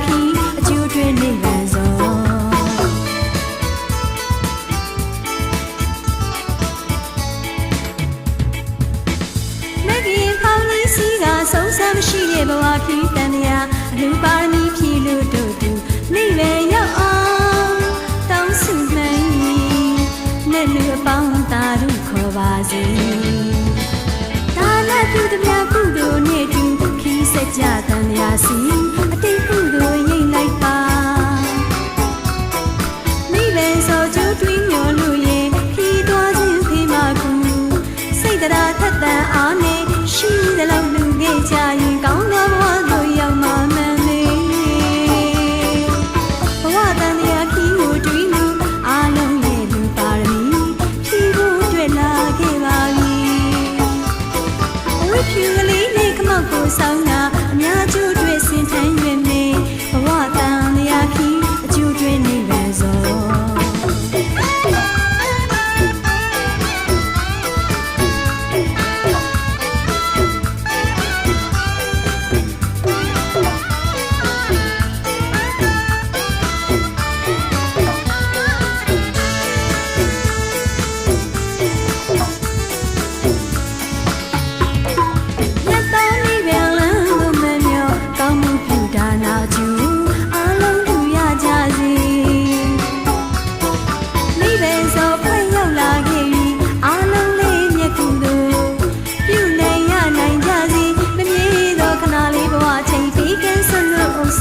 ခီအကျိုးတွင်နိဗ္ဗာန်စောမဂ္ဂင်ဖောင်းလေးစီကဆုံးဆမ်းမရှိရဲ့ဘဝခီတန်တရားအလှပါရမီဖြည့်လို့တို့သူနိဗ္ဗာန်ရောက်အောင်တောင်းဆုမှန်နဲ့လူအပေါင်းသာတို့ခေါ်ပါစေဒါနပြုသည်များကုသိုလ်နဲ့တူခီးစကြတန်တရားစီအတိတ်ကုသိုလ်ရိပ်လိုက်ပါနိဗ္ဗာန်စောကျိုးတွင်းမျောလို့ရင်ခီးသွားခြင်းဖေးမကူစိတ်တရားထက်သန်အားနဲ့ရှိသလောက်လူခဲ့ကြရင်ကောင်းသောဘဝသို့ရောက်မှမှန်လေဘဝတန်တရားခီးကိုတွင်းလို့အားလုံးရဲ့လူပါရမီဖြည့်ဖို့တွေ့လာခဲ့ပါပြီအဝိဖြူကလေးနဲ့ခမောက်ကိုဆောင်တာအများကျိုးတွေ့စင်ထမ်းရွယ်နေဘဝတန်တရားခီးအကျိုးတွေ့နေပဲစော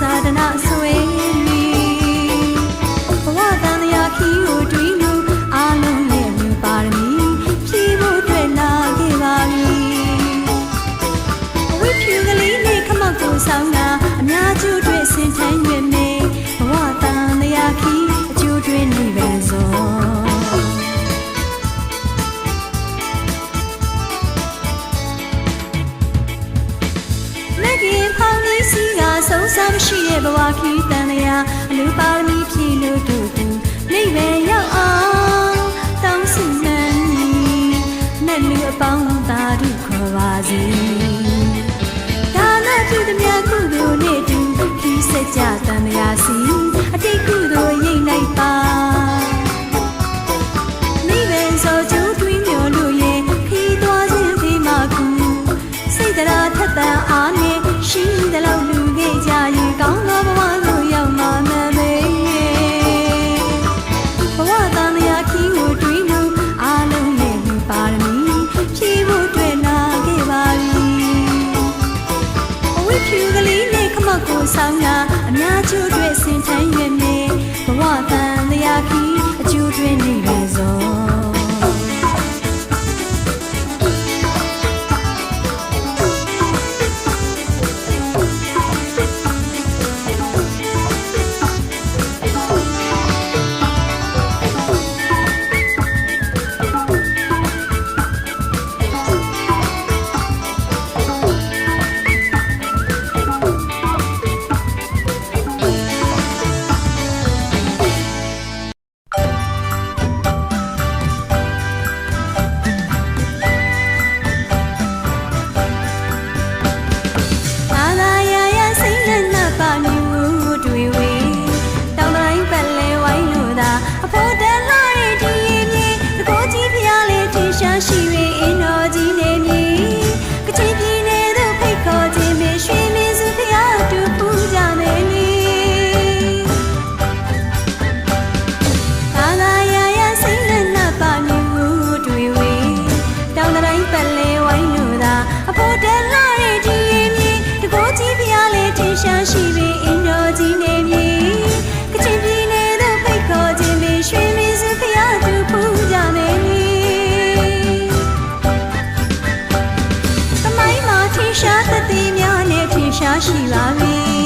သာဒနာဆွေမီဘဝတန်တရားခီးကိုတွင်းလို့အားလုံးရဲ့လူပါရမီဖြည့်ဖို့တွေ့လာခဲ့ပါပြီအဝိဖြူကလေးနဲ့ခမောက်ကိုဆောင်တာအများကျိုးတွေ့စင်ထမ်းရွယ်နေဘဝတန်တရားခီးအကျိုးတွေ့နေပဲစောဆုံးဆမ်းမရှိရဲ့ဘဝခီးတန်တရားအလူပါရမီဖြည့်လို့တို့သူနိဗ္ဗာန်ရောက်အောင်တောင်းဆုမှန်နဲ့လူအပေါင်းသာတို့ခေါ်ပါစေဒါနပြုသည်များကုသိုလ်နဲ့တူခီးစကြတန်တရားစီအတိတ်ကုသိုလ်ရိပ်လိုက်ပါနိဗ္ဗာန်စောကျိုးတွင်းမျောလို့ရဲ့ခီးသွားခြင်းဖေးမကူစိတ်တရားထက်သန်အားနဲ့ရှိသလောက်လူခဲ့ကြရင်ကောင်းသောဘဝသို့ရောက်မှမှန်ပဲဘဝတန်တရားခီးကိုတွင်းလို့အားလုံးရဲ့လူပါရမီဖြည့်ဖို့တွေ့လာခဲ့ပါပြီအဝိဖြူကလေးနဲ့ခမောက်ကိုဆောင်တာအများကျိုးတွေ့စင်ထမ်းရွယ်နေဘဝတန်တရားခီးအကျိုးတွေ့နေပဲစောရှိ၍အင်းတော်ကြီးနေမည်ကချင်ပြည်နယ်သို့ဖိတ်ခေါ်ခြင်းဖြင့်ရွှေမင်းစုဖျားတူပူကြမယ်လေဘာသာရာရာစိတ်လက်နပ်ပါမျိုးတွေ့ဝေတောင်တိုင်းပတ်လဲဝိုင်းလို့သာအဖို့တန်လာတဲ့ဒီရင်မြေတကိုးကြီးဖျားလေးထင်ရှားရှိ၍အင်းတော်ကြီးနေမည်ကချင်ပြည်နယ်သို့ဖိတ်ခေါ်ခြင်းဖြင့်ရွှေမင်းစုဖျားတူပူကြမယ်လေရှားတတိများနဲ့ထင်ရှားရှိပါပြီ